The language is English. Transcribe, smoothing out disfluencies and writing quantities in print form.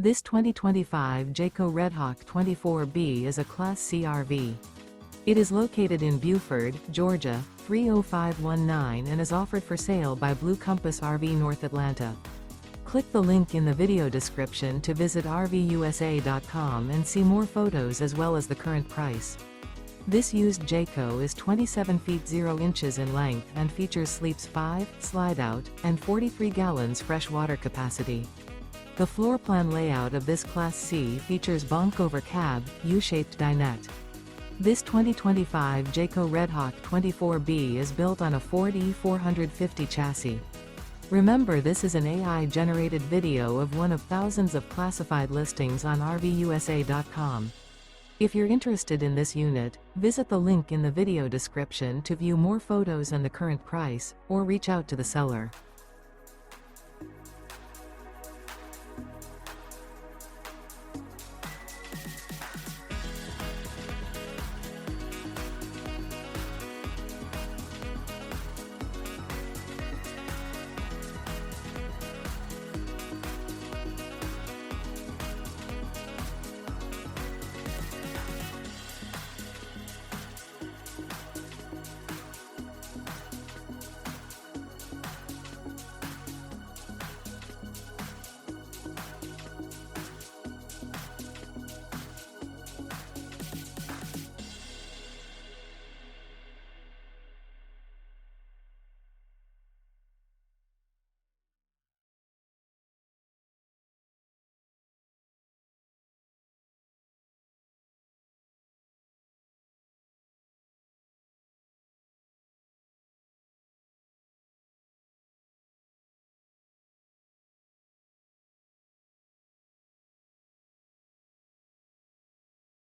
This 2025 Jayco Redhawk 24B is a Class C RV. It is located in Buford, Georgia, 30519 and is offered for sale by Blue Compass RV North Atlanta. Click the link in the video description to visit RVUSA.com and see more photos as well as the current price. This used Jayco is 27 feet 0 inches in length and features sleeps 5, slide-out, and 43 gallons fresh water capacity. The floor plan layout of this Class C features Bunk Over Cab, U-shaped dinette. This 2025 Jayco Redhawk 24B is built on a Ford E450 chassis. Remember, this is an AI-generated video of one of thousands of classified listings on RVUSA.com. If you're interested in this unit, visit the link in the video description to view more photos and the current price, or reach out to the seller.